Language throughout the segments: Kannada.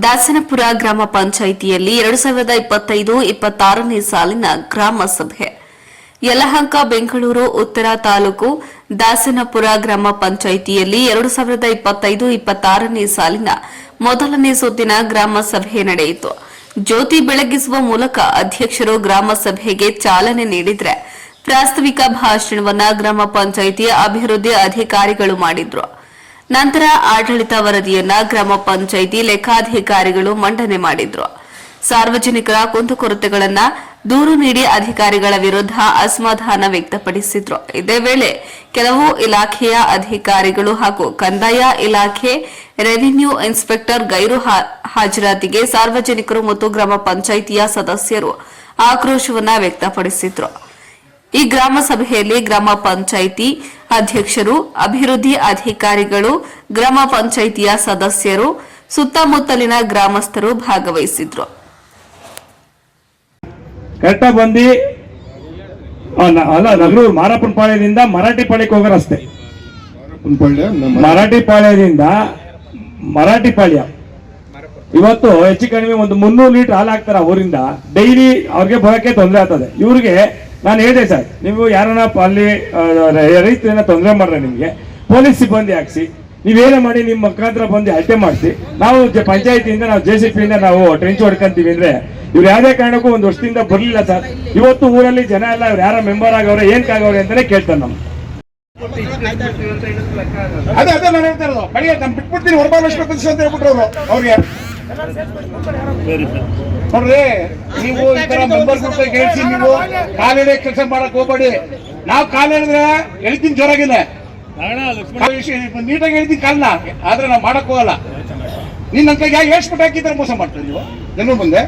ದಾಸನಪುರ ಗ್ರಾಮ ಪಂಚಾಯಿತಿಯಲ್ಲಿ 2025-26ನೇ ಸಾಲಿನ ಗ್ರಾಮ ಸಭೆ ಯಲಹಂಕ ಬೆಂಗಳೂರು ಉತ್ತರ ತಾಲೂಕು ದಾಸನಪುರ ಗ್ರಾಮ ಪಂಚಾಯಿತಿಯಲ್ಲಿ 2025-26ನೇ ಸಾಲಿನ ಮೊದಲನೇ ಸುತ್ತಿನ ಗ್ರಾಮ ಸಭೆ ನಡೆಯಿತು. ಜ್ಯೋತಿ ಬೆಳಗಿಸುವ ಮೂಲಕ ಅಧ್ಯಕ್ಷರು ಗ್ರಾಮ ಸಭೆಗೆ ಚಾಲನೆ ನೀಡಿದರೆ ಪ್ರಾಸ್ತಾವಿಕ ಭಾಷಣವನ್ನ ಗ್ರಾಮ ಪಂಚಾಯಿತಿ ಅಭಿವೃದ್ಧಿ ಅಧಿಕಾರಿಗಳು ಮಾಡಿದ್ರು. ನಂತರ ಆಡಳಿತ ವರದಿಯನ್ನ ಗ್ರಾಮ ಪಂಚಾಯಿತಿ ಲೆಕ್ಕಾಧಿಕಾರಿಗಳು ಮಂಡನೆ ಮಾಡಿದ್ರು. ಸಾರ್ವಜನಿಕರ ಕುಂದುಕೊರತೆಗಳನ್ನ ದೂರು ನೀಡಿ ಅಧಿಕಾರಿಗಳ ವಿರುದ್ಧ ಅಸಮಾಧಾನ ವ್ಯಕ್ತಪಡಿಸಿದ್ರು. ಇದೇ ವೇಳೆ ಕೆಲವು ಇಲಾಖೆಯ ಅಧಿಕಾರಿಗಳು ಹಾಗೂ ಕಂದಾಯ ಇಲಾಖೆ ರೆವಿನ್ಯೂ ಇನ್ಸ್ಪೆಕ್ಟರ್ ಗೈರು ಹಾಜರಾತಿಗೆ ಸಾರ್ವಜನಿಕರು ಮತ್ತು ಗ್ರಾಮ ಪಂಚಾಯಿತಿಯ ಸದಸ್ಯರು ಆಕ್ರೋಶವನ್ನ ವ್ಯಕ್ತಪಡಿಸಿದ್ರು. ಈ ಗ್ರಾಮ ಸಭೆಯಲ್ಲಿ ಗ್ರಾಮ ಪಂಚಾಯಿತಿ ಅಧ್ಯಕ್ಷರು, ಅಭಿವೃದ್ಧಿ ಅಧಿಕಾರಿಗಳು, ಗ್ರಾಮ ಪಂಚಾಯಿತಿಯ ಸದಸ್ಯರು, ಸುತ್ತಮುತ್ತಲಿನ ಗ್ರಾಮಸ್ಥರು ಭಾಗವಹಿಸಿದ್ರು. ಕರೆಕ್ಟಾಗಿ ಬಂದು ನಗರೂರು ಮಾರಪ್ಪನಪಾಳ್ಯದಿಂದ ಮರಾಠಿಪಾಳ್ಯಕ್ಕೆ ಹೋಗೋ ರಸ್ತೆ, ಮರಾಠಿಪಾಳ್ಯದಿಂದ ಮರಾಠಿಪಾಳ್ಯ ಇವತ್ತು ಹೆಚ್ಚು ಕಡಿಮೆ ಒಂದು 300 ಲೀಟರ್ ಹಾಲು ಹಾಕ್ತಾರ. ಊರಿಂದ ಡೈಲಿ ಅವ್ರಿಗೆ ಬರೋಕ್ಕೆ ತೊಂದರೆ ಆಗ್ತದೆ. ಇವ್ರಿಗೆ ನಾನು ಹೇಳಿದೆ, ಸರ್ ನೀವು ಯಾರನ್ನ ಅಲ್ಲಿ ರೈತರನ್ನ ತೊಂದರೆ ಮಾಡ್ರೆ ನಿಮ್ಗೆ ಪೊಲೀಸ್ ಸಿಬ್ಬಂದಿ ಹಾಕ್ಸಿ, ನೀವೇನೇ ಮಾಡಿ ನಿಮ್ಮ ಮುಖಾಂತರ ಬಂದು ಅಳತೆ ಮಾಡಿಸಿ, ನಾವು ಪಂಚಾಯತಿಯಿಂದ ನಾವು JCP ಇಂದ ನಾವು ಟ್ರೆಂಚ್ ಹೊಡ್ಕೊಂತೀವಿ ಅಂದ್ರೆ ಇವ್ರು ಯಾವುದೇ ಕಾರಣಕ್ಕೂ ಒಂದು ವರ್ಷದಿಂದ ಬರ್ಲಿಲ್ಲ ಸರ್. ಇವತ್ತು ಊರಲ್ಲಿ ಜನ ಎಲ್ಲ ಇವ್ರು ಯಾರ ಮೆಂಬರ್ ಆಗವ್ರೆ ಏನಕ್ಕಾಗವ್ರೆ ಅಂತಾನೆ ಕೇಳ್ತಾರೆ. ನಮ್ಮ ಅದೇ ನಾನು ಹೇಳ್ತಾ ಇರೋದು, ಬಿಟ್ಬಿಡ್ತೀನಿ ಹೊರಬಾರಿಸ್ಬೇಕು ಅಂತ ಹೇಳ್ಬಿಟ್ರು ಅವ್ರಿಗೆ. ನೋಡ್ರಿ, ನೀವು ಈ ತರ ಮೆಂಬರ್ ಗ್ರೂಪ್ ಹೇಳ್ಸಿ, ನೀವು ಕಾಲೇಜ್ ಕೆಲಸ ಮಾಡಕ್ ಹೋಗ್ಬೇಡಿ. ನಾವು ಕಾಲ ಹೇಳಿದ್ರೆ ಹೇಳ್ತೀನಿ ಜೋರಾಗಿಲ್ಲ, ನೀಟಾಗಿ ಹೇಳ್ತೀನಿ ಕಾಲನ, ಆದ್ರೆ ನಾವು ಮಾಡಕ್ ಹೋಗಲ್ಲ. ನೀನ್ ನನ್ನ ಕೈಗೆ ಹೇಳ್ಸ್ಬಿಟ್ಟು ಹಾಕಿದ್ರೆ ಮೋಸ ಮಾಡ್ತೀವಿ ನೀವು ಜನರ ಮುಂದೆ.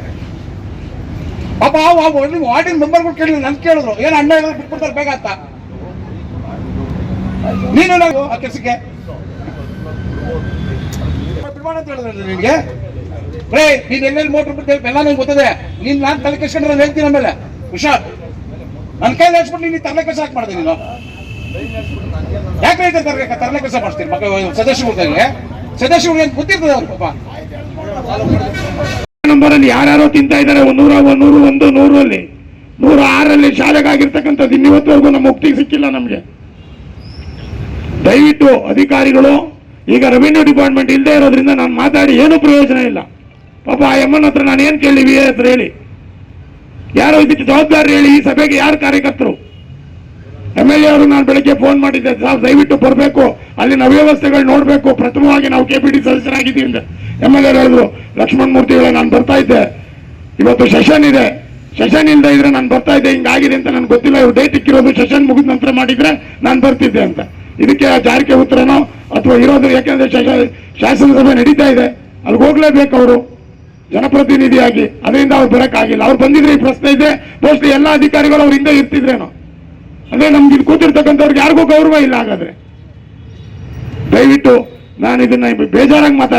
ಪಾಪ ವಾರ್ಡಿನ ಮೆಂಬರ್ಗಳು ಕೇಳಿದ್ರು, ನನ್ ಕೇಳಿದ್ರು ಏನ್ ಅಣ್ಣ ಹೇಳಿದ್ರು ಬಿಟ್ಬಿಡ್ತಾರೆ ಬೇಗ ಅಂತ. ನೀನು ಆ ಕೆಲಸಕ್ಕೆ ಬಿಡ್ಮಾಡ ಅಂತ ಹೇಳಿದ್ರೆ ನಿನ್ಗೆ ನೀನ್ ಎಲ್ಲೆಲ್ಲಿ ಮೋಟರ್ ಬಿಡ್ತೇವೆ ಎಲ್ಲ ನಂಗೆ ಗೊತ್ತದೆ. ನೀನ್ ನಾನ್ ತಲೆ ಕೆಸ್ಕೊಂಡ್ರೆ ನಾನು ಹೇಳ್ತೀನಿ. ಆಮೇಲೆ ಹುಷಾರ್, ನನ್ನ ಕೈಲಿ ಹೇಳ್ಸ್ಬಿಟ್ಟು ನೀನು ತಲೆ ಕೆಲಸ ಹಾಕಿ ಮಾಡ್ತೀನಿ. ನೀನು ಯಾಕೆ ರೈತ ತರಲೆ ಕೆಲಸ ಮಾಡ್ತೀನಿ ಮಕ್ಕಳು ಸದಸ್ಯರಿಗೆ ಏನ್ ಗೊತ್ತಿರ್ತದೆ ಅವ್ರು. ಪಾಪ ನಂಬರಲ್ಲಿ ಯಾರ್ಯಾರೋ ತಿಂತಾ ಇದ್ದಾರೆ. 100, 101, 100ರಲ್ಲಿ 106ರಲ್ಲಿ ಶಾಲೆಗಾಗಿರ್ತಕ್ಕಂಥದ್ದು ಇನ್ನಿವತ್ತವರೆಗೂ ನಮ್ಮ ಮುಕ್ತಿಗೆ ಸಿಕ್ಕಿಲ್ಲ ನಮ್ಗೆ. ದಯವಿಟ್ಟು ಅಧಿಕಾರಿಗಳು, ಈಗ ರೆವಿನ್ಯೂ ಡಿಪಾರ್ಟ್ಮೆಂಟ್ ಇಲ್ಲದೆ ಇರೋದ್ರಿಂದ ನಾನು ಮಾತಾಡಿ ಏನೂ ಪ್ರಯೋಜನ ಇಲ್ಲ. ಪಾಪ ಆ ಎಮ್ಮನ ಹತ್ರ ನಾನು ಏನು ಕೇಳಿ, VA ಹತ್ರ ಹೇಳಿ, ಯಾರೋ ಇದಕ್ಕೆ ಜವಾಬ್ದಾರಿ ಹೇಳಿ. ಈ ಸಭೆಗೆ ಯಾರು ಕಾರ್ಯಕರ್ತರು? MLA ಅವರು ನಾನು ಬೆಳಗ್ಗೆ ಫೋನ್ ಮಾಡಿದ್ದೆ, ಸಾರ್ ದಯವಿಟ್ಟು ಬರಬೇಕು, ಅಲ್ಲಿನ ಅವ್ಯವಸ್ಥೆಗಳು ನೋಡಬೇಕು. ಪ್ರಥಮವಾಗಿ ನಾವು KPD ಸದಸ್ಯರಾಗಿದ್ದೀವಿ ಅಂತ MLA ಹೇಳಿದ್ರು. ಲಕ್ಷ್ಮಣ್ ಮೂರ್ತಿಗಳ ನಾನು ಬರ್ತಾ ಇದ್ದೆ, ಇವತ್ತು ಸೆಷನ್ ಇದೆ, ಸೆಷನ್ ಇಲ್ಲದೆ ಇದ್ರೆ ನಾನು ಬರ್ತಾ ಇದ್ದೆ, ಹಿಂಗಾಗಿದೆ ಅಂತ ನನಗೆ ಗೊತ್ತಿಲ್ಲ. ಇವ್ರು ಡೇಟ್ ಇಕ್ಕಿರೋದು ಸೆಷನ್ ಮುಗಿದ ನಂತರ ಮಾಡಿದ್ರೆ ನಾನು ಬರ್ತಿದ್ದೆ ಅಂತ. ಇದಕ್ಕೆ ಜಾರಿಗೆ ಉತ್ತರನೋ ಅಥವಾ ಇರೋದು, ಯಾಕೆಂದ್ರೆ ಶಾಸನಸಭೆ ನಡೀತಾ ಇದೆ, ಅಲ್ಲಿಗೆ ಹೋಗ್ಲೇಬೇಕು ಅವರು ಜನಪ್ರತಿನಿಧಿಯಾಗಿ. ಅದರಿಂದ ಅವ್ರು ಬರೋಕ್ಕಾಗಿಲ್ಲ. ಅವ್ರು ಬಂದಿದ್ರೆ ಈ ಪ್ರಶ್ನೆ ಇದೆ, ಮೋಸ್ಟ್ಲಿ ಎಲ್ಲ ಅಧಿಕಾರಿಗಳು ಅವ್ರ ಹಿಂದೆ ಇರ್ತಿದ್ರೇನೋ. ಅಂದ್ರೆ ನಮ್ಗೆ ಇಲ್ಲಿ ಕೂತಿರ್ತಕ್ಕಂಥವ್ರಿಗೆ ಯಾರಿಗೂ ಗೌರವ ಇಲ್ಲ. ಹಾಗಾದ್ರೆ ದಯವಿಟ್ಟು ನಾನು ಇದನ್ನ ಬೇಜಾರಾಗಿ